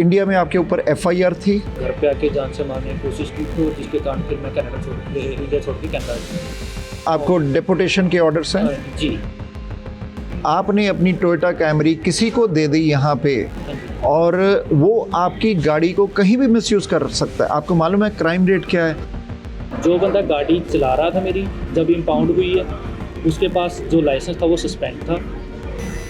India में आपके ऊपर एफआईआर थी। घर पे आके जान से मारने की कोशिश की, तो जिसके कारण फिर मैं कनाडा छोड़ के इंडिया छोड़ के कनाडा गया। आपको डिपोटेशन के ऑर्डर्स हैं? जी। आपने अपनी टोयोटा कैमरी किसी को दे दी यहाँ पे और वो आपकी गाड़ी को कहीं भी मिसयूज़ कर सकता है। आपको मालूम है क्राइम रेट क्या है? जो बंदा गाड़ी चला रहा था मेरी जब इम्पाउंड हुई है, उसके पास जो लाइसेंस था वो सस्पेंड था,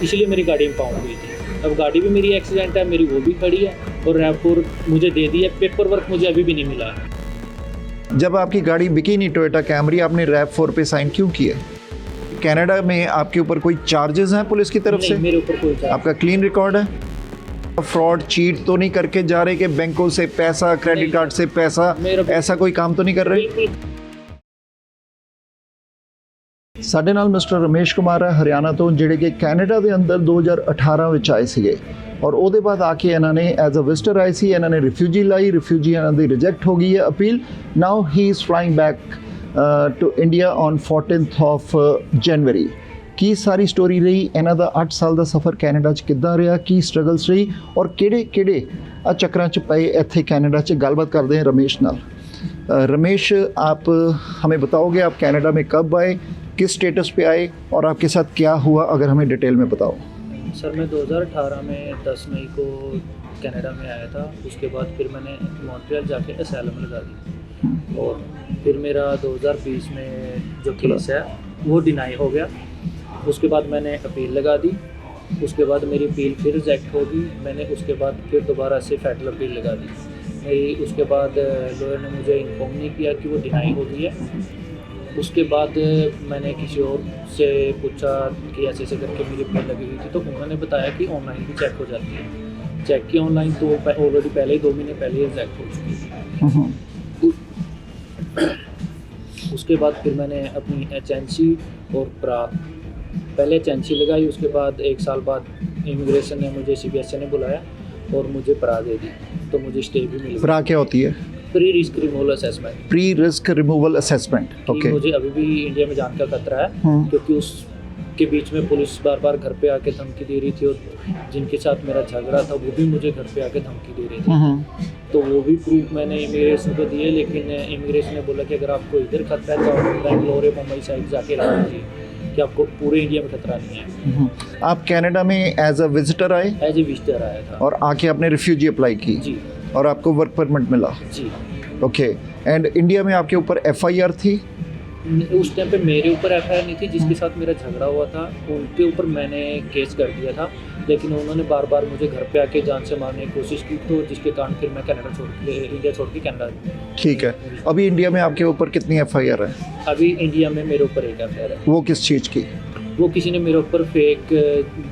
इसलिए मेरी गाड़ी इम्पाउंड हुई थी। अब गाड़ी भी मेरी एक्सीडेंट है, मेरी वो भी खड़ी है और रैप4 मुझे दे दी है। पेपर वर्क मुझे अभी भी नहीं मिला है। जब आपकी गाड़ी बिकी नहीं टोयोटा कैमरी, आपने रैप4 पे साइन क्यों किया? कनाडा में आपके ऊपर कोई चार्जेस हैं पुलिस की तरफ से? मेरे ऊपर कोई चार्ज। आपका क्लीन रिकॉर्ड है? फ्रॉड चीट तो नहीं करके जा रहे कि बैंकों से पैसा, क्रेडिट कार्ड से पैसा, ऐसा कोई काम तो नहीं कर रहे? ਸਾਡੇ ਨਾਲ ਮਿਸਟਰ ਰਮੇਸ਼ ਕੁਮਾਰ ਹੈ ਹਰਿਆਣਾ ਤੋਂ, ਜਿਹੜੇ ਕਿ ਕੈਨੇਡਾ ਦੇ ਅੰਦਰ 2018 ਵਿੱਚ ਆਏ ਸੀਗੇ ਔਰ ਉਹਦੇ ਬਾਅਦ ਆ ਕੇ ਇਹਨਾਂ ਨੇ ਐਜ਼ ਅ ਵਿਜ਼ਟਰ ਆਏ ਸੀ, ਇਹਨਾਂ ਨੇ ਰਿਫਿਊਜੀ ਲਾਈ, ਰਿਫਿਊਜੀ ਇਹਨਾਂ ਦੀ ਰਿਜੈਕਟ ਹੋ ਗਈ ਹੈ appeal. Now he is flying back to India on 14th of January. ਕੀ ਸਾਰੀ ਸਟੋਰੀ ਰਹੀ ਇਹਨਾਂ ਦਾ 8 ਸਾਲ ਦਾ ਸਫ਼ਰ ਕੈਨੇਡਾ 'ਚ ਕਿੱਦਾਂ ਰਿਹਾ, ਕੀ ਸਟਰਗਲਸ ਰਹੀ ਔਰ ਕਿਹੜੇ ਆ ਚੱਕਰਾਂ 'ਚ ਪਏ ਇੱਥੇ ਕੈਨੇਡਾ 'ਚ। ਗੱਲਬਾਤ ਕਰਦੇ हैं रमेश नाल। रमेश, आप हमें बताओगे आप कनाडा में कब आए, किस स्टेटस पे आए और आपके साथ क्या हुआ, अगर हमें डिटेल में बताओ। सर मैं 2018 में 10 मई को कनाडा में आया था। उसके बाद फिर मैंने मॉन्ट्रियल जाके असैलम लगा दी और फिर मेरा 2020 में जो केस है वो डिनाई हो गया। उसके बाद मैंने अपील लगा दी। उसके बाद मेरी अपील फिर रिजेक्ट होगी। मैंने उसके बाद फिर दोबारा से फेडरल अपील लगा दी मेरी। उसके बाद लॉयर ने मुझे इन्फॉर्म नहीं किया कि वो डिनाई हो गई है। उसके बाद मैंने किसी और से पूछा कि ऐसे ऐसे करके मेरी अपील लगी हुई थी, तो उन्होंने बताया कि ऑनलाइन भी चेक हो जाती है। चेक की ऑनलाइन तो ऑलरेडी पहले ही 2 महीने पहले ही रिजेक्ट हो चुकी थी। उसके बाद फिर मैंने अपनी एचएनसी और प्रा पहले एचएनसी लगाई। उसके बाद 1 साल बाद इमिग्रेशन ने मुझे सीबीएसई ने बुलाया और मुझे प्रा दे दी, तो मुझे स्टे भी मिली। प्रा क्या होती है? Pre risk removal assessment. Pre risk removal assessment, okay. मुझे अभी भी इंडिया में जाने का खतरा है क्योंकि उसके बीच में पुलिस बार बार घर पे आके धमकी दे रही थी और जिनके साथ मेरा झगड़ा था वो भी मुझे घर पे आके धमकी दे रहे थे। तो वो भी प्रूफ मैंने इमिग्रेशन को दिए, लेकिन इमिग्रेशन ने बोला कि अगर आपको इधर खतरा है तो आप बेंगलोर या मुंबई साइड जाके रह लीजिए कि आपको पूरे इंडिया में खतरा नहीं है। आप कनाडा में एज अ विजिटर आए? एज ए विजिटर आया था। और आके आपने रिफ्यूजी अप्लाई की? जी। और आपको वर्क परमिट मिला? जी। ओके। एंड इंडिया में आपके ऊपर एफआईआर थी? उस टाइम पे मेरे ऊपर एफआईआर नहीं थी, जिसके साथ मेरा झगड़ा हुआ था उनके ऊपर मैंने केस कर दिया था, लेकिन उन्होंने बार बार मुझे घर पे आके जान से मारने की कोशिश की, तो जिसके कारण फिर मैं कनाडा छोड़ के इंडिया छोड़ के कनाडा गया। ठीक है। अभी इंडिया में आपके ऊपर कितनी एफआईआर है? अभी इंडिया में मेरे ऊपर एक एफआईआर है। वो किस चीज़ की? वो किसी ने मेरे ऊपर फेक,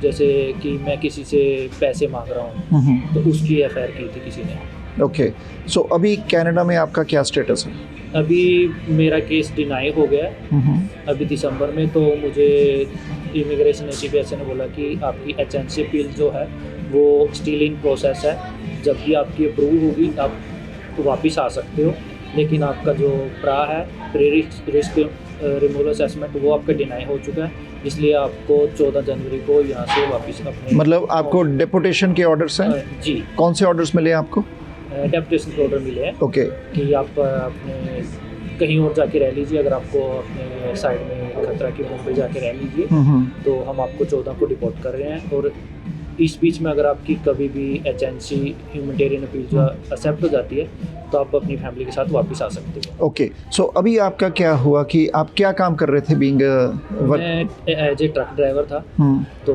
जैसे कि मैं किसी से पैसे मांग रहा हूँ, तो उसकी एफआईआर की थी किसी ने। ओके। सो अभी कनाडा में आपका क्या स्टेटस है? अभी मेरा केस डिनाई हो गया अभी दिसंबर में। तो मुझे इमिग्रेशन सीबीएसई ने बोला कि आपकी एचएनसी अपील जो है वो स्टिल इन प्रोसेस है, जब भी आपकी अप्रूव होगी आप वापस आ सकते हो, लेकिन आपका जो प्रा है प्री रिस्क रिमूवल असेसमेंट वो आपका डिनाई हो चुका है, इसलिए आपको 14 जनवरी को यहाँ से वापस अपने। मतलब आपको डिपोटेशन के ऑर्डर्स हैं? जी। कौन से ऑर्डर्स मिले आपको? डेपुटेशन के ऑर्डर मिले हैं। ओके। कि आप अपने कहीं और जाके रह लीजिए, अगर आपको अपने साइड में खतरा की मुंबई जाके रह लीजिए, तो हम आपको 14 को डिपोर्ट कर रहे हैं। और इस बीच में अगर आपकी कभी भी एचएनसी ह्यूमैनिटेरियन अपील जो एक्सेप्ट हो जाती है तो आप अपनी फैमिली के साथ वापस आ सकते हो। ओके। सो अभी आपका क्या हुआ कि आप क्या काम कर रहे थे? बीइंग मैं एज ए ट्रक ड्राइवर था, तो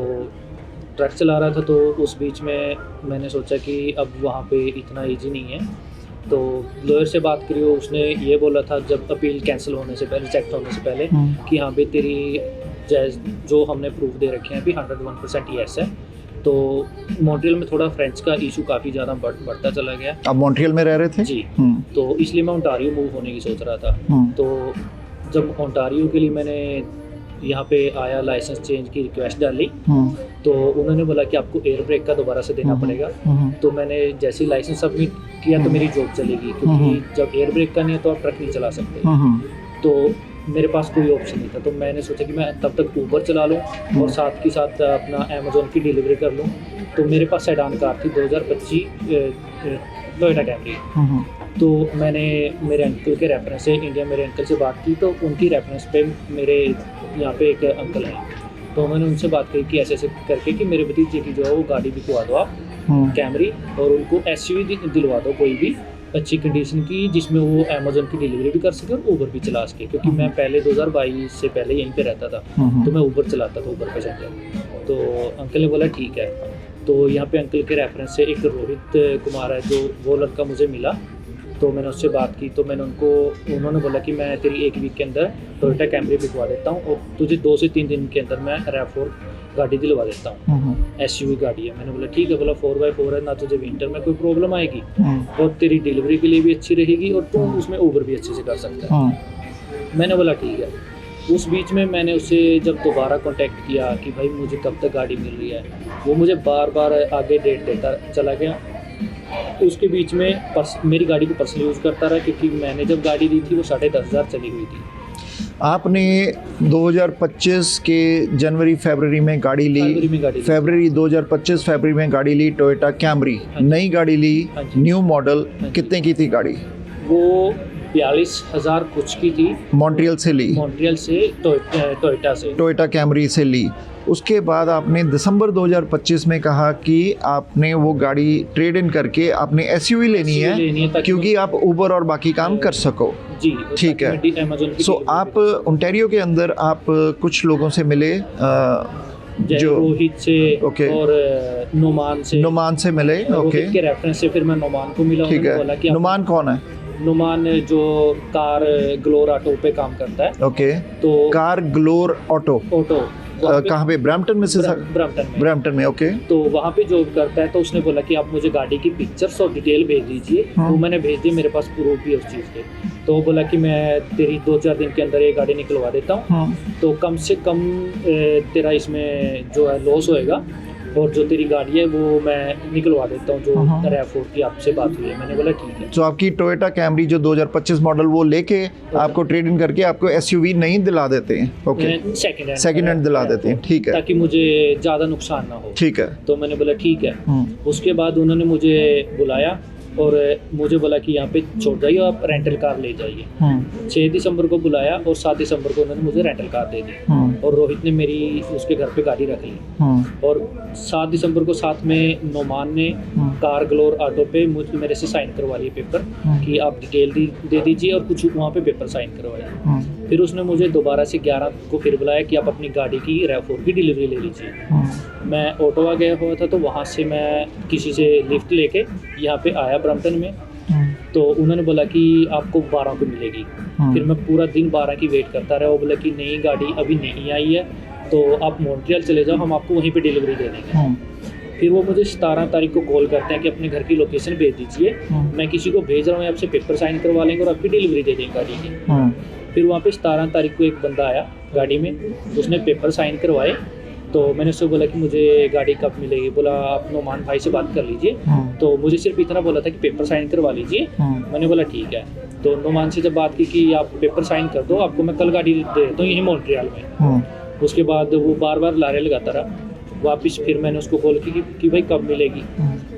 ट्रक चला रहा था, तो उस बीच में मैंने सोचा कि अब वहाँ पे इतना इजी नहीं है, तो लॉयर से बात करी। उसने ये बोला था जब अपील कैंसिल होने से पहले, रिजेक्ट होने से पहले, कि हाँ भाई तेरी जो हमने प्रूफ दे रखे हैं अभी 101% येस है। तो मॉन्ट्रियल में थोड़ा फ्रेंच का इशू काफ़ी ज़्यादा बढ़ता चला गया। आप मॉन्ट्रियल में रह रहे थे? जी। तो इसलिए मैं ओंटारियो मूव होने की सोच रहा था। तो जब ओंटारियो के लिए मैंने यहाँ पे आया, लाइसेंस चेंज की रिक्वेस्ट डाली, तो उन्होंने बोला कि आपको एयर ब्रेक का दोबारा से देना पड़ेगा। तो मैंने जैसे ही लाइसेंस सबमिट किया तो मेरी जॉब चलेगी, क्योंकि जब एयर ब्रेक का नहीं है तो आप ट्रक नहीं चला सकते। तो मेरे पास कोई ऑप्शन नहीं था, तो मैंने सोचा कि मैं तब तक ऊबर चला लूँ और साथ के साथ अपना अमेज़ोन की डिलीवरी कर लूँ। तो मेरे पास सेडान कार थी 2025 टोयोटा कैमरी। तो मैंने मेरे अंकल के रेफरेंस से इंडिया मेरे अंकल से बात की, तो उनकी रेफरेंस पे मेरे यहाँ पे एक अंकल हैं, तो मैंने उनसे बात करी कि ऐसे करके कि मेरे भतीजे की जो है वो गाड़ी बिकवा दो आप कैमरी, और उनको एसयूवी दिलवा दो कोई भी अच्छी कंडीशन की, जिसमें वो अमेज़न की डिलीवरी भी कर सके और ऊबर भी चला सके, क्योंकि मैं पहले 2022 से पहले यहीं पे रहता था, तो मैं ऊबर चलाता था, ऊबर पैसेंजर। तो अंकल ने बोला ठीक है। तो यहाँ पे अंकल के रेफरेंस से एक रोहित कुमार है, जो वो लड़का मुझे मिला, तो मैंने उससे बात की, तो मैंने उन्होंने बोला कि मैं तेरी 1 वीक के अंदर टोयोटा कैमरी बिकवा देता हूँ और तुझे 2 से 3 दिन के अंदर मैं RAV4 गाड़ी दिलवा देता हूँ, SUV गाड़ी है। मैंने बोला ठीक है, बोला 4x4 है ना, तुझे विंटर में कोई प्रॉब्लम आएगी और तेरी डिलीवरी के लिए भी अच्छी रहेगी और तू उसमें ऊबर भी अच्छे से कर सकता है। मैंने बोला ठीक है। उस बीच में मैंने उससे जब दोबारा कांटेक्ट किया कि भाई मुझे कब तक गाड़ी मिल रही है, वो मुझे बार बार आगे डेट देता चला गया। उसके बीच में मेरी गाड़ी को पर्सनल यूज़ करता रहा, क्योंकि मैंने जब गाड़ी दी थी वो 10,500 चली हुई थी। आपने 2025 के जनवरी फरवरी में गाड़ी ली, फरवरी 2025 फरवरी में गाड़ी ली टोयोटा कैमरी, नई गाड़ी ली, न्यू मॉडल। कितने की थी गाड़ी? वो 42,000 कुछ की थी। मॉन्ट्रियल से ली? मॉन्ट्रियल से, टोयोटा से, टोयोटा कैमरी से ली। उसके बाद आपने दिसंबर 2025 में कहा कि आपने वो गाड़ी ट्रेड इन करके आपने SUV लेनी है क्योंकि आप ऊबर और बाकी काम कर सको। जी ठीक है। सो आप ओंटारियो के अंदर आप कुछ लोगों से मिले, जो रोहित से और नुमान से मिले। ओके, के रेफरेंस से फिर मैं नुमान को मिला। ठीक है। नुमान कौन है? नुमान जो कार ग्लोर ऑटो पे काम करता है। ओके, तो कार ग्लोर ऑटो कहाँ पे? ब्रैम्पटन में से? ब्रैम्पटन में। ओके, तो वहाँ पे जॉब करता है। तो उसने बोला कि आप मुझे गाड़ी की पिक्चर्स और डिटेल भेज दीजिए। तो मैंने भेज दी, मेरे पास प्रूफ भी उस चीज़ के। तो वो बोला कि मैं तेरी 2-4 दिन के अंदर ये गाड़ी निकलवा देता हूँ, तो कम से कम तेरा इसमें जो है लॉस होएगा, और जो तेरी गाड़ी है वो मैं निकलवा देता हूँ, जो RAV4 की आपसे बात हुई है। मैंने बोला ठीक है। तो आपकी टोयोटा कैमरी जो 2025 मॉडल वो लेके आपको ट्रेड इन करके आपको SUV नहीं दिला देते हैं? ओके, सेकंड हैंड दिला देते हैं। ठीक है, ताकि मुझे ज़्यादा नुकसान ना हो। ठीक है। तो मैंने बोला ठीक है। उसके बाद उन्होंने मुझे बुलाया और मुझे बोला कि यहाँ पे छोड़ जाइए, आप रेंटल कार ले जाइए। 6 दिसंबर को बुलाया और 7 दिसंबर को उन्होंने मुझे रेंटल कार दे दी, और रोहित ने मेरी उसके घर पे गाड़ी रख ली। और 7 दिसंबर को साथ में नुमान ने कार ग्लोर ऑटो पे मेरे से साइन करवा लिए पेपर कि आप डिटेल दे दीजिए, और कुछ वहाँ पे पेपर साइन करवाए। फिर उसने मुझे दोबारा से 11 को फिर बुलाया कि आप अपनी गाड़ी की RAV4 की डिलीवरी ले लीजिए। मैं ऑटोवा गया हुआ था, तो वहाँ से मैं किसी से लिफ्ट लेके यहाँ पे आया ब्रैम्पटन में। तो उन्होंने बोला कि आपको 12 को मिलेगी। फिर मैं पूरा दिन 12 की वेट करता रहा। वो बोला कि नई गाड़ी अभी नहीं आई है, तो आप मॉन्ट्रियल चले जाओ, हम आपको वहीं पे डिलीवरी दे देंगे। फिर वो मुझे 17 तारीख को कॉल करते हैं कि अपने घर की लोकेशन भेज दीजिए, मैं किसी को भेज रहा हूँ, आपसे पेपर साइन करवा लेंगे और आपकी डिलीवरी दे देंगे गाड़ी की। फिर वहाँ पे 17 तारीख को एक बंदा आया गाड़ी में, उसने पेपर साइन करवाए। तो मैंने उससे बोला कि मुझे गाड़ी कब मिलेगी? बोला आप नुमान भाई से बात कर लीजिए। तो मुझे सिर्फ इतना बोला था कि पेपर साइन करवा लीजिए। मैंने बोला ठीक है। तो नुमान से जब बात की कि आप पेपर साइन कर दो, आपको मैं कल गाड़ी दे देता हूँ यहीं मॉन्ट्रियल में। उसके बाद वो बार बार लारे लगाता रहा। वापस फिर मैंने उसको कॉल की कि भाई कब मिलेगी?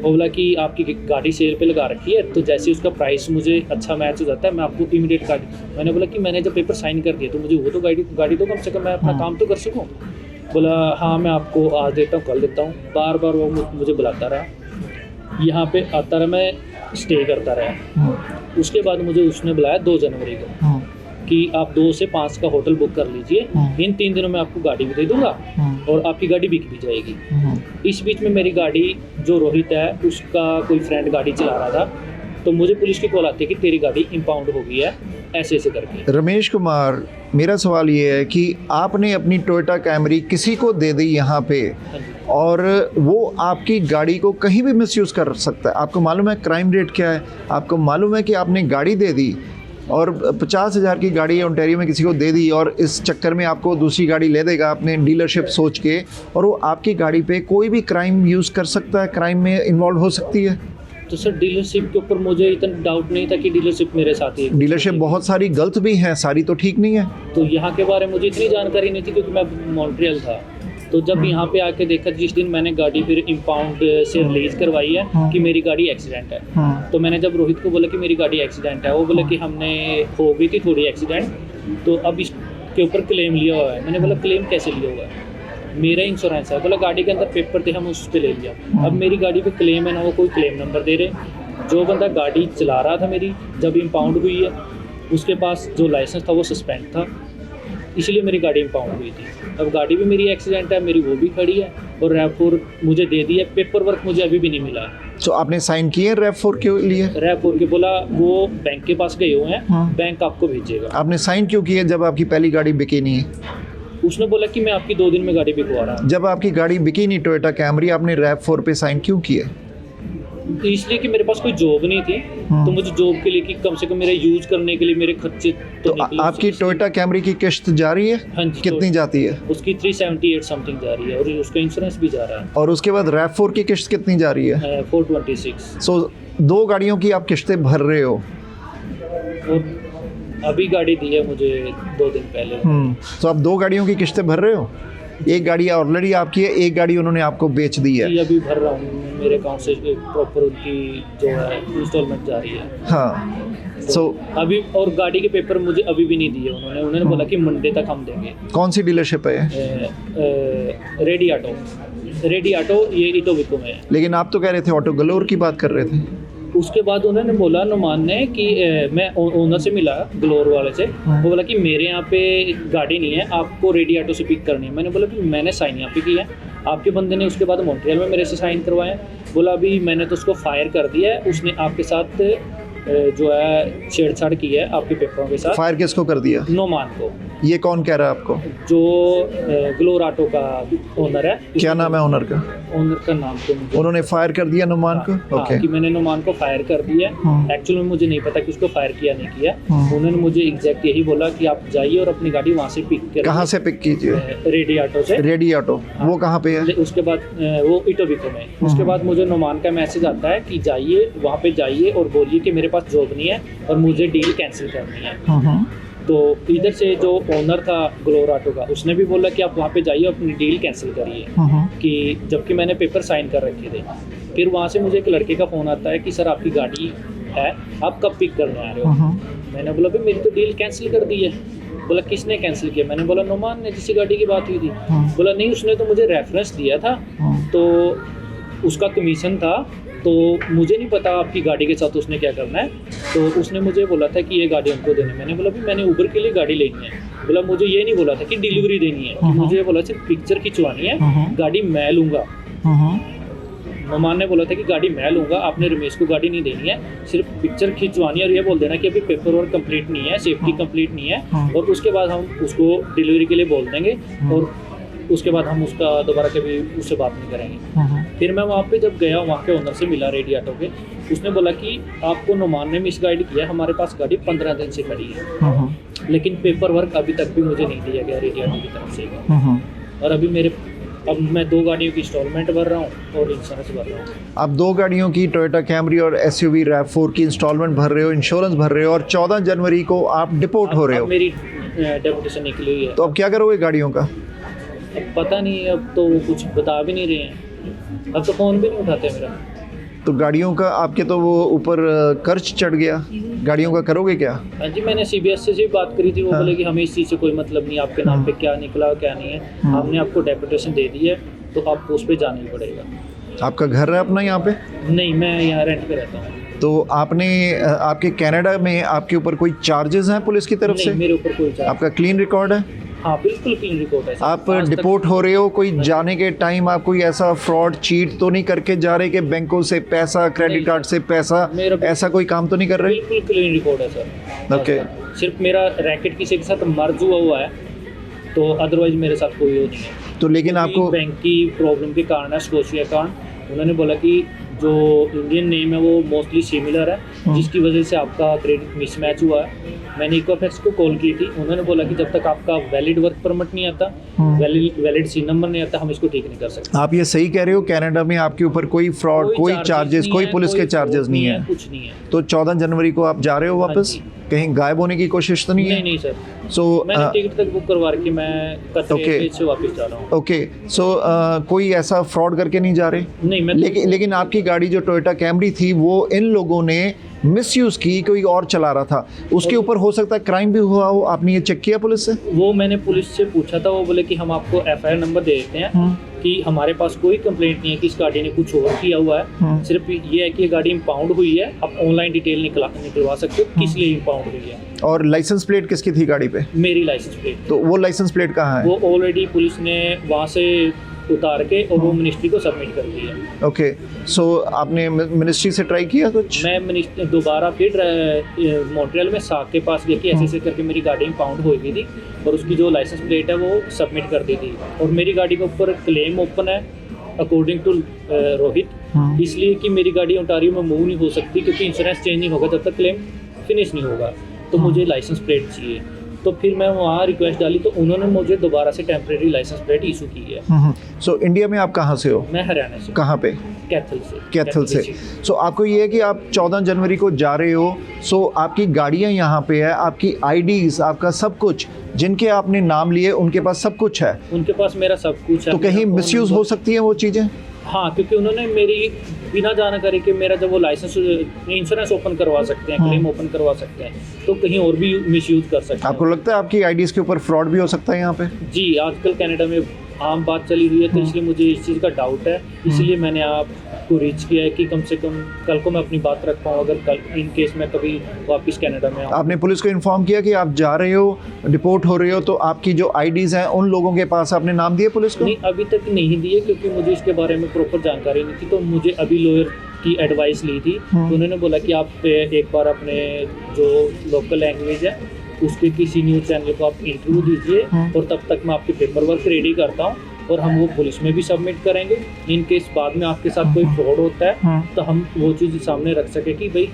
वो बोला कि आपकी गाड़ी सेल पे लगा रखी है, तो जैसे उसका प्राइस मुझे अच्छा मैच हो जाता है मैं आपको इमीडिएट गाड़ी। मैंने बोला कि मैंने जब पेपर साइन कर दिया तो मुझे वो तो गाड़ी तो कम से कम मैं अपना काम तो कर सकूँ। बोला हाँ मैं आपको आज देता हूँ, कल देता हूँ। बार बार वो मुझे बुलाता रहा, यहाँ पे आता रहा, मैं स्टे करता रहा। उसके बाद मुझे उसने बुलाया 2 जनवरी को कि आप 2 से 5 का होटल बुक कर लीजिए, इन 3 दिनों में आपको गाड़ी भी दे दूंगा और आपकी गाड़ी बिक भी जाएगी। इस बीच में मेरी गाड़ी जो रोहित है उसका कोई फ्रेंड गाड़ी चला रहा था, तो मुझे पुलिस की कॉल आती है कि तेरी गाड़ी इम्पाउंड हो गई है, ऐसे ऐसे करके। रमेश कुमार, मेरा सवाल ये है कि आपने अपनी टोयोटा कैमरी किसी को दे दी यहाँ पे, और वो आपकी गाड़ी को कहीं भी मिसयूज़ कर सकता है। आपको मालूम है क्राइम रेट क्या है? आपको मालूम है कि आपने गाड़ी दे दी और 50,000 की गाड़ी ओंटारियो में किसी को दे दी, और इस चक्कर में आपको दूसरी गाड़ी ले देगा अपने डीलरशिप सोच के, और वो आपकी गाड़ी पे कोई भी क्राइम यूज़ कर सकता है, क्राइम में इन्वॉल्व हो सकती है। तो सर डीलरशिप के ऊपर मुझे इतना डाउट नहीं था कि डीलरशिप मेरे साथ ही है। डीलरशिप बहुत सारी गलत भी हैं, सारी तो ठीक नहीं है। तो यहाँ के बारे में मुझे इतनी जानकारी नहीं थी क्योंकि मैं मॉन्ट्रियल था। तो जब यहाँ पे आके देखा, जिस दिन मैंने गाड़ी फिर इम्पाउंड से रिलीज करवाई है कि मेरी गाड़ी एक्सीडेंट है, तो मैंने जब रोहित को बोला कि मेरी गाड़ी एक्सीडेंट है, वो बोला कि हमने हो गई थी थोड़ी एक्सीडेंट, तो अब इसके ऊपर क्लेम लिया हुआ है। मैंने बोला क्लेम कैसे लिया हुआ है, मेरा इंश्योरेंस है। बोला गाड़ी के अंदर पेपर थे, हम उस पर ले लिया। अब मेरी गाड़ी पे क्लेम है ना, वो कोई क्लेम नंबर दे रहे। जो बंदा गाड़ी चला रहा था मेरी जब इम्पाउंड हुई है, उसके पास जो लाइसेंस था वो सस्पेंड था, इसलिए मेरी गाड़ी इम्पाउंड हुई थी। अब गाड़ी भी मेरी एक्सीडेंट है, मेरी वो भी खड़ी है, और रैप4 मुझे दे दी है। पेपर वर्क मुझे अभी भी नहीं मिला है। तो आपने साइन किए रैप4 के लिए? रैप4 के बोला वो बैंक के पास गए हुए हैं, बैंक आपको भेजेगा। आपने साइन क्यों किए जब आपकी पहली गाड़ी बिकी नहीं है? उसने बोला कि मैं आपकी 2 दिन में गाड़ी बिकवा रहा हूँ। जब आपकी गाड़ी बिकी नहीं टोयोटा कैमरी, आपने रैप4 पे साइन क्यों किए? इसलिए कि मेरे पास कोई जॉब नहीं थी, तो मुझे जॉब के लिए कि कम से कम मेरे यूज करने के लिए मेरे खर्चे तो निकले। आपकी टोयोटा कैमरी की किश्त जारी है? हाँ जी। कितनी जाती है? उसकी 378 समथिंग जा रही है, और उसका इंश्योरेंस भी जा रहा है। और उसके बाद रैप4 की किश्त कितनी जा रही है? 426। सो 2 गाड़ियों की आप किश्तें भर रहे हो। और अभी गाड़ी दी है मुझे 2 दिन पहले। तो आप 2 गाड़ियों की किश्तें भर रहे हो? एक गाड़ी ऑलरेडी आपकी है, एक गाड़ी उन्होंने आपको बेच दी है। ये अभी भर रहा हूँ, मेरे अकाउंट से प्रॉपर उनकी जो है इंस्टॉलमेंट जा रही है। हाँ। तो अभी और गाड़ी के पेपर मुझे अभी भी नहीं दिए उन्होंने बोला कि मंडे तक हम देंगे। कौन सी डीलरशिप है? रेडी ऑटो ये इटोबिको में है। लेकिन आप तो कह रहे थे ऑटो गलोर की बात कर रहे थे। उसके बाद उन्होंने बोला, नुमान ने, कि मैं ओनर से मिला ग्लोर वाले से, वो बोला कि मेरे यहाँ पे गाड़ी नहीं है, आपको रेडी ऑटो से पिक करनी है। मैंने बोला कि मैंने साइन यहाँ पे किया है, आपके बंदे ने उसके बाद मॉन्ट्रियल में मेरे से साइन करवाए। बोला अभी मैंने तो उसको फायर कर दिया है, उसने आपके साथ जो है छेड़छाड़ की है आपके पेपरों के साथ। फायर किसको कर दिया? नोमान को। ये कौन कह रहा है आपको? जो ग्लोर ऑटो का ओनर है। क्या नाम है ओनर का? ओनर का नाम तो मुझे, उन्होंने फायर कर दिया नुमान को? ओके। कि मैंने नुमान को फायर कर दिया। एक्चुअली में मुझे नहीं पता कि उसको फायर किया नहीं किया। उन्होंने मुझे एग्जैक्ट यही बोला कि आप जाइए और अपनी गाड़ी वहाँ से पिक करिए। कहाँ से पिक कीजिए? रेडी ऑटो से। रेडी ऑटो वो कहाँ पे है? उसके बाद वो इटोबिको में। उसके बाद मुझे नुमान का मैसेज आता है कि जाइए वहाँ पे जाइए और बोलिए कि मेरे पास जॉब नहीं है और मुझे डील कैंसिल करनी है। तो इधर से जो ओनर था ग्लोर ऑटो का, उसने भी बोला कि आप वहाँ पे जाइए अपनी डील कैंसिल करिए, कि जबकि मैंने पेपर साइन कर रखे थे। फिर वहाँ से मुझे एक लड़के का फ़ोन आता है कि सर आपकी गाड़ी है, आप कब पिक करने आ रहे हो? मैंने बोला भाई मेरी तो डील कैंसिल कर दी है। बोला किसने कैंसिल किया? मैंने बोला नुमान ने, जिसकी गाड़ी की बात हुई थी। बोला नहीं, उसने तो मुझे रेफरेंस दिया था, तो उसका कमीशन था, तो मुझे नहीं पता आपकी गाड़ी के साथ उसने क्या करना है। तो उसने मुझे बोला था कि ये गाड़ी हमको देनी है। मैंने बोला भी मैंने ऊबर के लिए गाड़ी लेनी है। बोला मुझे ये नहीं बोला था कि डिलीवरी देनी है, मुझे ये बोला सिर्फ पिक्चर खिंचवानी है, गाड़ी मैं लूँगा। नुमान ने बोला था कि गाड़ी मैं लूँगा, आपने रमेश को गाड़ी नहीं देनी है, सिर्फ पिक्चर खिंचवानी है और ये बोल देना कि अभी पेपर वर्क कंप्लीट नहीं है, सेफ्टी कंप्लीट नहीं है, और उसके बाद हम उसको डिलीवरी के लिए बोल देंगे और उसके बाद हम उसका दोबारा कभी उससे बात नहीं करेंगे। फिर मैं वहाँ पे जब गया, वहाँ के ओनर से मिला रेडी ऑटो के, उसने बोला कि आपको नुमान ने मिस गाइड किया, हमारे पास गाड़ी 15 दिन से खड़ी है, लेकिन पेपर वर्क अभी तक भी मुझे नहीं दिया गया रेडी ऑटो की तरफ से। और अभी अब मैं 2 गाड़ियों की इंस्टॉलमेंट भर रहा हूँ और इंश्योरेंस भर रहा हूँ। आप 2 गाड़ियों की टोयोटा कैमरी और एसयूवी रैप4 की इंस्टॉलमेंट भर रहे हो, इंश्योरेंस भर रहे हो, और 14 जनवरी को आप डिपोर्ट हो रहे हो। मेरी डेपुटेशन निकली हुई है। तो अब क्या करोगे गाड़ियों का? अब पता नहीं, अब तो वो कुछ बता भी नहीं रहे हैं, अब तो फ़ोन भी नहीं उठाते मेरा। तो गाड़ियों का आपके तो वो ऊपर कर्ज चढ़ गया, गाड़ियों का करोगे क्या? हाँ जी, मैंने CBS से भी बात करी थी, वो बोले कि हमें इस चीज़ से कोई मतलब नहीं, आपके नाम पे क्या निकला क्या नहीं है, हमने आपको डेपुटेशन दे दी है, तो आपको उस पर जाना ही पड़ेगा। आपका घर है अपना यहाँ पे? नहीं, मैं यहाँ रेंट पे रहता हूँ। तो आपने आपके कनाडा में आपके ऊपर कोई चार्जेस हैं पुलिस की तरफ से? मेरे ऊपर कोई चार्ज। आपका क्लीन रिकॉर्ड है? हाँ बिल्कुल क्लीन रिकॉर्ड है। आप डिपोर्ट हो रहे हो, कोई जाने के टाइम आप कोई ऐसा फ्रॉड चीट तो नहीं करके जा रहे कि बैंकों से पैसा, क्रेडिट कार्ड से पैसा, ऐसा कोई काम तो नहीं कर रहे? बिल्कुल क्लीन रिकॉर्ड है सर। ओके। सिर्फ मेरा रैकेट किसी के साथ मर्ज हुआ है, तो अदरवाइज मेरे साथ कोई वो नहीं है। तो लेकिन आपको बैंक की प्रॉब्लम के कारण है, स्कोशिया कारण, उन्होंने बोला कि जो इंडियन नेम है वो मोस्टली सिमिलर है, जिसकी वजह से आपका क्रेडिट मिसमैच हुआ है। मैंने इकोफैक्स को कॉल की थी, उन्होंने बोला कि जब तक आपका वैलिड वर्क परमिट नहीं आता, वैलिड सी नंबर नहीं आता, हम इसको ठीक नहीं कर सकते। आप ये सही कह रहे हो, कनाडा में आपके ऊपर कोई फ्रॉड, कोई चार्जेस, कोई पुलिस के चार्जेस नहीं है, कुछ नहीं है। तो 14 जनवरी को आप जा रहे हो वापस? कहीं गायब होने की कोशिश तो नहीं है? नहीं सर। सो मैंने टिकट तक बुक करवा के मैं कतरे से वापस जा रहा हूँ। ओके, सो कोई ऐसा फ्रॉड करके नहीं जा रहे? नहीं, मैं लेकिन आपकी गाड़ी जो टोयोटा कैमरी थी वो इन लोगों ने मिसयूज की, कोई और चला रहा था, उसके ऊपर हो सकता है क्राइम भी हुआ हो। आपने ये चेक किया पुलिस से? वो मैंने पुलिस से पूछा था, वो बोले कि हम आपको एफआईआर नंबर दे देते हैं, कि हमारे पास कोई कंप्लेंट नहीं है कि इस गाड़ी ने कुछ और किया हुआ है, सिर्फ ये है कि ये गाड़ी इम्पाउंड हुई है, आप ऑनलाइन डिटेल निकलवा सकते हो किस लिए इम्पाउंड हुई है। और लाइसेंस प्लेट किसकी थी गाड़ी पे? मेरी लाइसेंस प्लेट। तो वो लाइसेंस प्लेट कहाँ है? वो ऑलरेडी पुलिस ने वहाँ से उतार के और वो मिनिस्ट्री को सबमिट कर दी है। ओके, सो आपने मिनिस्ट्री से ट्राई किया कुछ? मैं दोबारा फिर मॉन्ट्रियल में साक के पास गया कि ऐसे करके मेरी गाड़ी इम्पाउंड हो गई थी और उसकी जो लाइसेंस प्लेट है वो सबमिट कर दी थी, और मेरी गाड़ी के ऊपर क्लेम ओपन है अकॉर्डिंग टू रोहित, इसलिए कि मेरी गाड़ी ओंटारियो में मूव नहीं हो सकती क्योंकि इंश्योरेंस चेंज नहीं होगा जब तक क्लेम फिनिश नहीं होगा, तो मुझे लाइसेंस प्लेट चाहिए। तो फिर मैं वहाँ रिक्वेस्ट डाली तो उन्होंने मुझे दोबारा से टेम्परेरी लाइसेंस प्लेट इशू की है। सो इंडिया में आप कहाँ से हो? मैं हरियाणा से। कहाँ पे? कैथल से। सो आपको ये है कि आप 14 जनवरी को जा रहे हो, सो आपकी गाड़ियाँ यहाँ पे है, आपकी आईडीज, आपका सब कुछ, जिनके आपने नाम लिए उनके पास सब कुछ है? उनके पास मेरा सब कुछ है। तो कहीं मिसयूज हो सकती है वो चीज़ें? हाँ, क्योंकि उन्होंने मेरी बिना जानकारी के मेरा जब वो लाइसेंस इंश्योरेंस ओपन करवा सकते हैं, क्लेम ओपन करवा सकते हैं, तो कहीं और भी मिसयूज कर सकते हैं। आपको लगता है आपकी आईडीज के ऊपर फ्रॉड भी हो सकता है यहाँ पे? जी, आजकल कनाडा में आम बात चली हुई है, तो इसलिए मुझे इस चीज़ का डाउट है, इसलिए मैंने आपको रीच किया है कि कम से कम कल को मैं अपनी बात रख पाऊँ, अगर कल इन केस मैं कभी वापस कनाडा में आऊँ। आपने पुलिस को इन्फॉर्म किया कि आप जा रहे हो, डिपोर्ट हो रहे हो, तो आपकी जो आईडीज़ हैं उन लोगों के पास आपने नाम दिए पुलिस को? नहीं, अभी तक नहीं दिए, क्योंकि मुझे इसके बारे में प्रॉपर जानकारी नहीं थी, तो मुझे अभी लॉयर की एडवाइस ली थी, तो उन्होंने बोला कि आप एक बार अपने जो लोकल लैंग्वेज है उसके किसी न्यूज़ चैनल को आप इंटरव्यू दीजिए, और तब तक मैं आपके पेपर वर्क रेडी करता हूँ और हम वो पुलिस में भी सबमिट करेंगे। इन केस बाद में आपके साथ कोई फ्रॉड होता है तो हम वो चीज़ सामने रख सके कि भाई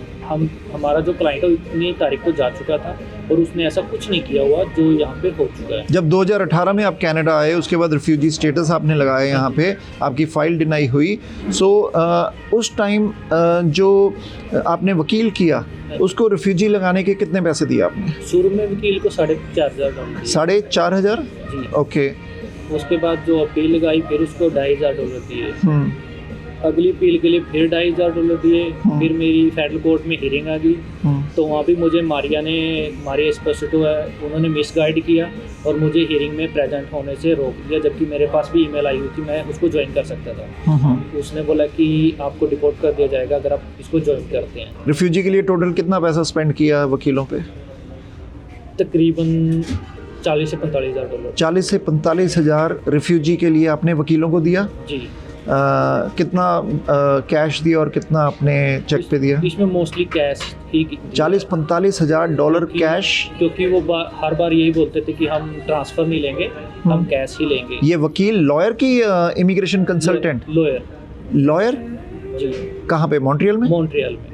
हमारा जो क्लाइंट है इतनी तारीख को जा चुका था और उसने ऐसा कुछ नहीं किया हुआ जो यहाँ पे हो चुका है। जब 2018 में आप कनाडा आए, उसके बाद रिफ्यूजी स्टेटस आपने लगाया यहाँ पे, आपकी फ़ाइल डिनाई हुई, सो उस टाइम जो आपने वकील किया उसको रिफ्यूजी लगाने के कितने पैसे दिए आपने? शुरू में वकील को $4,500 $4,500? जी। ओके। उसके बाद जो अपील लगाई फिर उसको $2,500 दिए, अगली अपील के लिए फिर $2,500 दिए, फिर मेरी फेडरल कोर्ट में हियरिंग आ गई, तो वहाँ भी मुझे मारिया एस्पोसिटो है, उन्होंने मिसगाइड किया और मुझे हियरिंग में प्रेजेंट होने से रोक दिया, जबकि मेरे पास भी ईमेल आई हुई थी, मैं उसको ज्वाइन कर सकता था। उसने बोला कि आपको डिपोर्ट कर दिया जाएगा अगर आप इसको ज्वाइन करते हैं। रिफ्यूजी के लिए टोटल कितना पैसा स्पेंड किया वकीलों पे? तकरीबन $40,000 से $45,000। 40 से 45,000 रिफ्यूजी के लिए आपने वकीलों को दिया? जी। कितना कैश दिया और कितना आपने चेक पे दिया? इसमें मोस्टली कैश ही। $40-45,000 कैश? क्योंकि वो हर बार यही बोलते थे कि हम ट्रांसफ़र नहीं लेंगे, हम कैश ही लेंगे। ये वकील लॉयर की इमिग्रेशन कंसल्टेंट? लॉयर जी। कहाँ पे? मॉन्ट्रियल में? मॉन्ट्रियल में।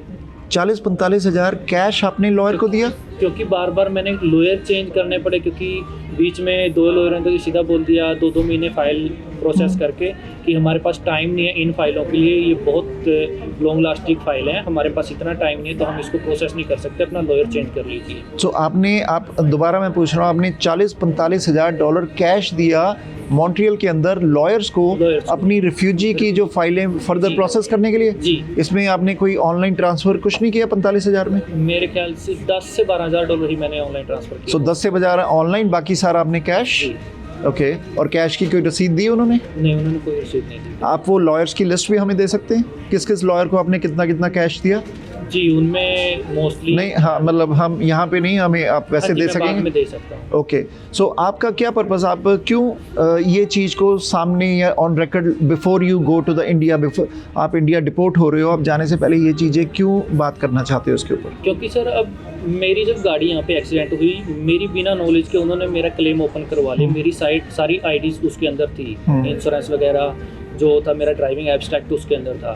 40-45,000 कैश आपने लॉयर को दिया? क्योंकि बार बार मैंने लॉयर चेंज करने पड़े, क्योंकि बीच में 2 लॉयरों ने तो सीधा बोल दिया 2-2 महीने फाइल प्रोसेस करके कि हमारे पास टाइम नहीं है इन फाइलों के लिए, ये बहुत लॉन्ग लास्टिंग फाइल है, हमारे पास इतना टाइम नहीं है तो हम इसको प्रोसेस नहीं कर सकते, अपना लॉयर चेंज कर लीजिए। तो आप दोबारा मैं पूछ रहा हूँ, आपने $40-45,000 कैश दिया मॉन्ट्रियल के अंदर लॉयर्स को अपनी रिफ्यूजी की जो फाइलें फर्दर प्रोसेस करने के लिए? जी। इसमें आपने कोई ऑनलाइन ट्रांसफ़र कुछ नहीं किया 45,000 में? मेरे ख्याल से $10,000 से $12,000 ही मैंने ऑनलाइन ट्रांसफ़र किया। सो 10 से 12 ऑनलाइन, बाकी सारा आपने कैश? ओके। और कैश की कोई रसीद दी उन्होंने? नहीं, उन्होंने कोई रसीद नहीं दी। आप वो लॉयर्स की लिस्ट भी हमें दे सकते हैं, किस किस लॉयर को आपने कितना कितना कैश दिया? जी, उनमें मोस्टली नहीं, हाँ, मतलब हम यहाँ पे नहीं, हमें आप वैसे दे सकेंगे? मैं दे सकता हूँ। ओके। सो आपका क्या पर्पस, आप क्यों ये चीज़ को सामने या on record before you go to the India, before आप इंडिया डिपोर्ट हो रहे हो, आप जाने से पहले ये चीज़ें क्यों बात करना चाहते हो उसके ऊपर? क्योंकि सर अब मेरी जब गाड़ी यहाँ पे एक्सीडेंट हुई, मेरी बिना नॉलेज के उन्होंने मेरा क्लेम ओपन करवा लिया, मेरी सारी आईडीज उसके अंदर थी, इंश्योरेंस वगैरह, जो था मेरा ड्राइविंग एब्स्ट्रैक्ट उसके अंदर था।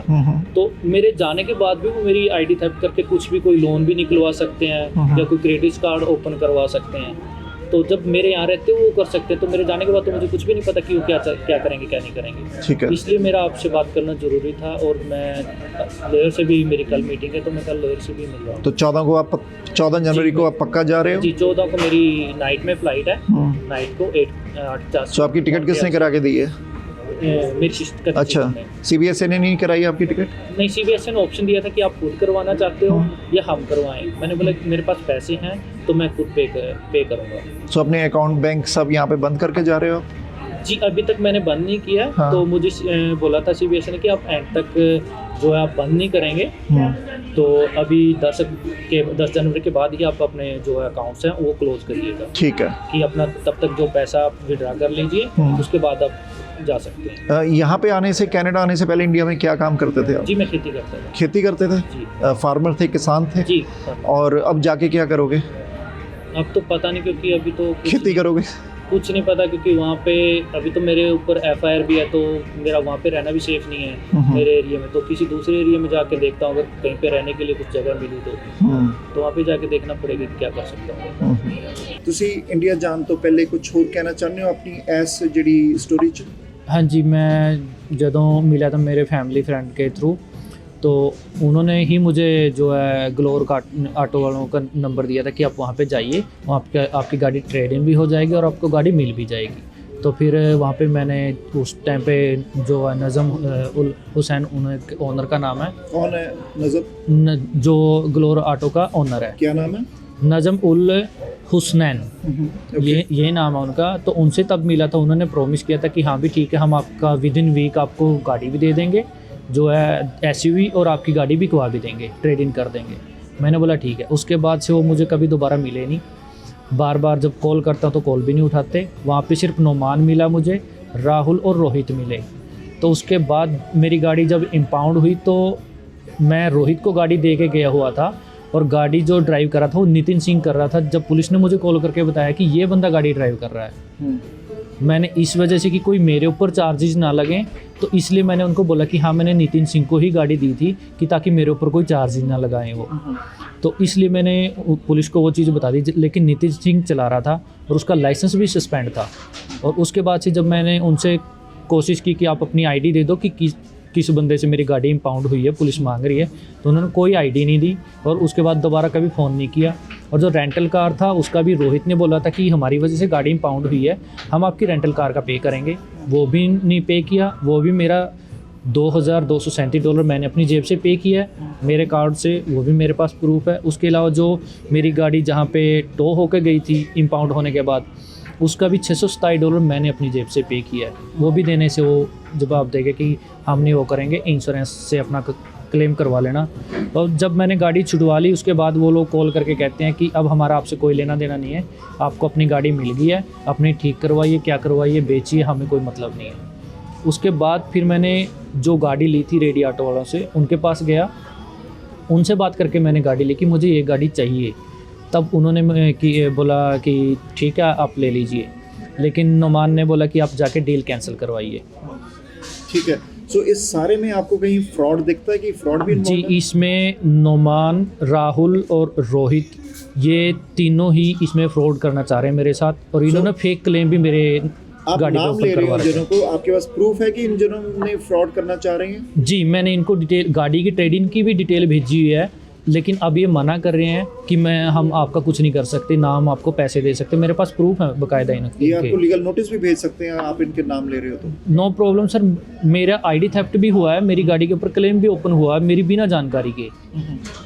तो मेरे जाने के बाद भी वो मेरी आईडी थेफ्ट करके कुछ भी कोई लोन भी निकलवा सकते हैं या कोई क्रेडिट कार्ड ओपन करवा सकते हैं। तो जब मेरे यहाँ रहते वो कर सकते हैं, तो मेरे जाने के बाद तो मुझे कुछ भी नहीं पता कि वो क्या करेंगे क्या नहीं करेंगे। ठीक है। इसलिए मेरा आपसे बात करना ज़रूरी था, और मैं लॉयर से भी, मेरी कल मीटिंग है तो मैं कल लॉयर से भी मिल रहा हूँ। तो 14 जनवरी को आप पक्का जा रहे हो? जी, 14 को मेरी नाइट में फ़्लाइट है, नाइट को 8:40। तो आपकी टिकट किसने करा के दी है? मेरी सिस्टर। अच्छा, CBSE ने नहीं कराई आपकी टिकट? नहीं, CBSE ने ऑप्शन दिया था कि आप खुद करवाना चाहते हो या हम करवाएं। मैंने बोला कि मेरे पास पैसे हैं तो मैं खुद पे करूँगा। तो अपने अकाउंट बैंक सब यहाँ पे बंद करके जा रहे हो? जी, अभी तक मैंने बंद नहीं किया। हाँ। तो मुझे बोला था CBSE ने कि आप एंड तक जो है आप बंद नहीं करेंगे। तो अभी 10 जनवरी के बाद ही आप अपने जो है अकाउंट्स हैं वो क्लोज करिएगा। ठीक है। कि अपना तब तक जो पैसा आप विड्रा कर लीजिए, उसके बाद आप जा सकते हैं। यहाँ पे आने से, कनाडा आने से पहले इंडिया में क्या काम करते थे आप? जी, मैं खेती करता था। खेती करते थे? जी। फार्मर थे, किसान थे? जी। और अब जाके क्या करोगे? अब तो पता नहीं, क्योंकि अभी तो खेती करोगे? कुछ नहीं पता, क्योंकि वहाँ पे अभी तो मेरे ऊपर FIR भी है, तो मेरा वहाँ पे रहना भी सेफ नहीं है मेरे एरिया में। तो किसी दूसरे एरिया में जाके देखता हूँ, अगर कहीं पे रहने के लिए कुछ जगह मिली तो वहाँ पे जाके देखना पड़ेगा कि क्या कर सकता हूँ। ਤੁਸੀਂ ਇੰਡੀਆ ਜਾਣ ਤੋਂ ਪਹਿਲੇ ਕੁਝ ਹੋਰ ਕਹਿਣਾ ਚਾਹੁੰਦੇ ਹੋ ਆਪਣੀ ਇਸ ਜਿਹੜੀ ਸਟੋਰੀ 'ਚ? हाँ जी, मैं जदों मिला था मेरे फैमिली फ्रेंड के थ्रू, तो उन्होंने ही मुझे जो है ग्लोर ऑटो वालों का नंबर दिया था कि आप वहाँ पे जाइए, वहाँ आपकी गाड़ी ट्रेड इन भी हो जाएगी और आपको गाड़ी मिल भी जाएगी। तो फिर वहाँ पे मैंने उस टाइम पे जो है नज़म उल हुसैन ओनर का नाम है। कौन है नज़म? जो ग्लोर ऑटो का ओनर है। क्या नाम है? नज़म उल हुसनैन, ये नाम है उनका। तो उनसे तब मिला था, उन्होंने प्रॉमिस किया था कि हाँ भी ठीक है, हम आपका विद इन वीक आपको गाड़ी भी दे देंगे, जो है SUV, और आपकी गाड़ी भी खुआ भी देंगे, ट्रेड इन कर देंगे। मैंने बोला ठीक है। उसके बाद से वो मुझे कभी दोबारा मिले नहीं। बार बार जब कॉल करता तो कॉल भी नहीं उठाते। वहाँ पे सिर्फ नोमान मिला मुझे, राहुल और रोहित मिले। तो उसके बाद मेरी गाड़ी जब इम्पाउंड हुई तो मैं रोहित को गाड़ी दे के गया हुआ था, और गाड़ी जो ड्राइव कर रहा था वो नितिन सिंह कर रहा था। जब पुलिस ने मुझे कॉल करके बताया कि ये बंदा गाड़ी ड्राइव कर रहा है, मैंने इस वजह से कि कोई मेरे ऊपर चार्जेस ना लगें, तो इसलिए मैंने उनको बोला कि हाँ मैंने नितिन सिंह को ही गाड़ी दी थी, कि ताकि मेरे ऊपर कोई चार्जेस ना लगाएं वो। तो इसलिए मैंने पुलिस को वो चीज़ बता दी। लेकिन नितिन सिंह चला रहा था और उसका लाइसेंस भी सस्पेंड था। और उसके बाद से जब मैंने उनसे कोशिश की कि आप अपनी ID दे दो कि किस बंदे से मेरी गाड़ी इम्पाउंड हुई है, पुलिस मांग रही है, तो उन्होंने कोई ID नहीं दी, और उसके बाद दोबारा कभी फ़ोन नहीं किया। और जो रेंटल कार था उसका भी रोहित ने बोला था कि हमारी वजह से गाड़ी इम्पाउंड हुई है, हम आपकी रेंटल कार का पे करेंगे, वो भी नहीं पे किया। वो भी मेरा $2,237 मैंने अपनी जेब से पे किया है मेरे कार्ड से, वो भी मेरे पास प्रूफ है। उसके अलावा जो मेरी गाड़ी जहाँ पे टो होकर गई थी इम्पाउंड होने के बाद, उसका भी $627 मैंने अपनी जेब से पे किया है। वो भी देने से वो जवाब देंगे कि हम नहीं वो करेंगे, इंश्योरेंस से अपना क्लेम करवा लेना। और जब मैंने गाड़ी छुड़वा ली उसके बाद वो लोग कॉल करके कहते हैं कि अब हमारा आपसे कोई लेना देना नहीं है, आपको अपनी गाड़ी मिल गई है, अपनी ठीक करवाइए, क्या करवाइए, बेचिए, हमें कोई मतलब नहीं है। उसके बाद फिर मैंने जो गाड़ी ली थी रेडी ऑटो वालों से, उनके पास गया, उनसे बात करके मैंने गाड़ी ली कि मुझे ये गाड़ी चाहिए। तब उन्होंने बोला कि ठीक है आप ले लीजिए, लेकिन नोमान ने बोला कि आप जाके डील कैंसिल करवाइए। ठीक है। सो इस सारे में आपको कहीं फ्रॉड दिखता है कि फ्रॉड भी जी, इसमें नोमान, राहुल और रोहित, ये तीनों ही इसमें फ्रॉड करना चाह रहे हैं मेरे साथ, और इन्होंने फेक क्लेम भी मेरे आप गाड़ी नाम पे ले रहे करवा हो रखे जिनों को, आपके पास प्रूफ है कि इन जनों ने फ्रॉड करना चाह रहे हैं? जी, मैंने इनको डिटेल, गाड़ी की ट्रेडिंग की भी डिटेल भेजी हुई है, लेकिन अब ये मना कर रहे हैं कि हम आपका कुछ नहीं कर सकते, ना हम आपको पैसे दे सकते। मेरे पास प्रूफ है बाकायदा इनके। ये आपको लीगल नोटिस भी भेज सकते हैं, आप इनके नाम ले रहे हो तो। नो प्रॉब्लम सर, मेरा ID थेफ्ट भी हुआ है, मेरी गाड़ी के ऊपर क्लेम भी ओपन हुआ है मेरी बिना जानकारी के,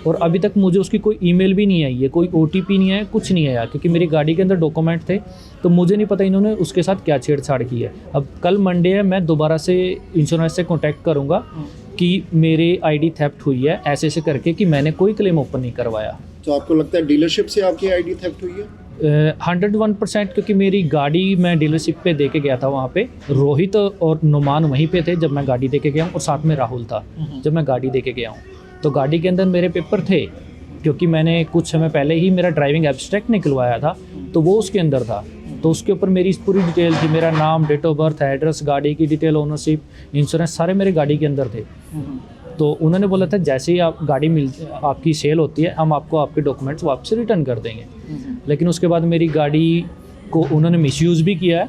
और अभी तक मुझे उसकी कोई ईमेल भी नहीं आई है, कोई OTP नहीं है, कुछ नहीं आया, क्योंकि मेरी गाड़ी के अंदर डॉक्यूमेंट थे, तो मुझे नहीं पता इन्होंने उसके साथ क्या छेड़छाड़ की है। अब कल मंडे है, मैं दोबारा से इंश्योरेंस से कॉन्टैक्ट करूँगा कि मेरे ID थेफ्ट हुई है ऐसे ऐसे करके, कि मैंने कोई क्लेम ओपन नहीं करवाया। तो आपको लगता है डीलरशिप से आपकी ID थेफ्ट हुई है? 101%, क्योंकि मेरी गाड़ी मैं डीलरशिप पे दे के गया था। वहाँ पे रोहित और नुमान वहीं पे थे जब मैं गाड़ी दे के गया हूँ, और साथ में राहुल था जब मैं गाड़ी दे के गया हूँ। तो गाड़ी के अंदर मेरे पेपर थे, क्योंकि मैंने कुछ समय पहले ही मेरा ड्राइविंग एब्स्ट्रैक्ट निकलवाया था, तो वो उसके अंदर था। तो उसके ऊपर मेरी पूरी डिटेल थी, मेरा नाम, डेट ऑफ बर्थ, एड्रेस, गाड़ी की डिटेल, ओनरशिप, इंश्योरेंस सारे मेरे गाड़ी के अंदर थे। तो उन्होंने बोला था जैसे ही आप गाड़ी आपकी सेल होती है हम आपको आपके डॉक्यूमेंट्स वापस रिटर्न कर देंगे। लेकिन उसके बाद मेरी गाड़ी को उन्होंने मिसयूज़ भी किया है,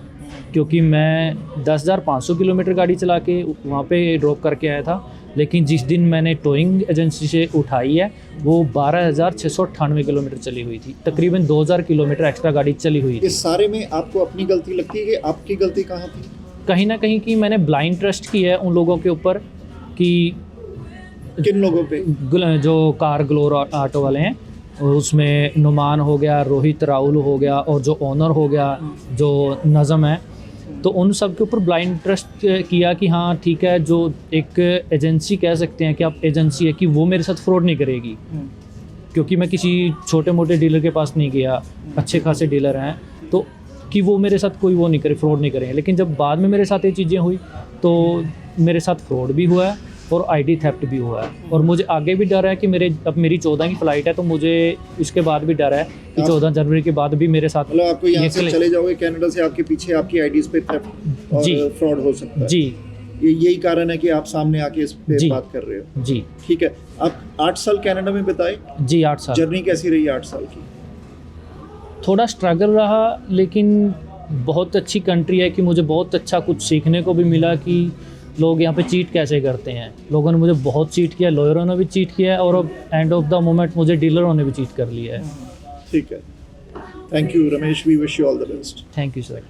क्योंकि मैं 10,500 किलोमीटर गाड़ी चला के वहाँ पे ड्रॉप करके आया था, लेकिन जिस दिन मैंने टोइंग एजेंसी से उठाई है वो 12,698 किलोमीटर चली हुई थी, तकरीबन 2,000 किलोमीटर एक्स्ट्रा गाड़ी चली हुई थी। इस सारे में आपको अपनी गलती लगती है कि आपकी गलती कहाँ थी? कहीं ना कहीं कि मैंने ब्लाइंड ट्रस्ट की है उन लोगों के ऊपर कि किन लोगों पे? जो कार ग्लोर ऑटो वाले हैं उसमें नुमान हो गया, रोहित राहुल हो गया, और जो ओनर हो गया जो नज़म है, तो उन सब के ऊपर ब्लाइंड ट्रस्ट किया कि हाँ ठीक है, जो एक एजेंसी कह सकते हैं कि आप एजेंसी है कि वो मेरे साथ फ्रॉड नहीं करेगी, क्योंकि मैं किसी छोटे मोटे डीलर के पास नहीं गया, अच्छे खासे डीलर हैं, तो कि वो मेरे साथ कोई वो नहीं करे, फ्रॉड नहीं करेंगे। लेकिन जब बाद में मेरे साथ ये चीज़ें हुई तो मेरे साथ फ्रॉड भी हुआ है और आईडी थेफ्ट भी हुआ है, और मुझे आगे भी डर है कि अब मेरी 14 की फ़्लाइट है, तो मुझे इसके बाद भी डर है कि 14 जनवरी के बाद भी मेरे साथ मतलब आपको यहाँ से चले जाओगे कनाडा से, आपके पीछे आपकी आईडीज़ पे थेफ्ट और फ्रॉड हो सकता है। जी, यही कारण है कि आप सामने आके इस पे बात कर रहे हो। जी ठीक है, आप 8 साल कनाडा में बिताए? जी 8 साल। जर्नी कैसी रही 8 साल की? थोड़ा स्ट्रगल रहा, लेकिन बहुत अच्छी कंट्री है कि मुझे बहुत अच्छा कुछ सीखने को भी मिला कि लोग यहाँ पे चीट कैसे करते हैं। लोगों ने मुझे बहुत चीट किया, लॉयरों ने भी चीट किया है, और अब एंड ऑफ द मोमेंट मुझे डीलरों ने भी चीट कर लिया है। ठीक है, thank you Ramesh, we wish you all the best. Thank you sir.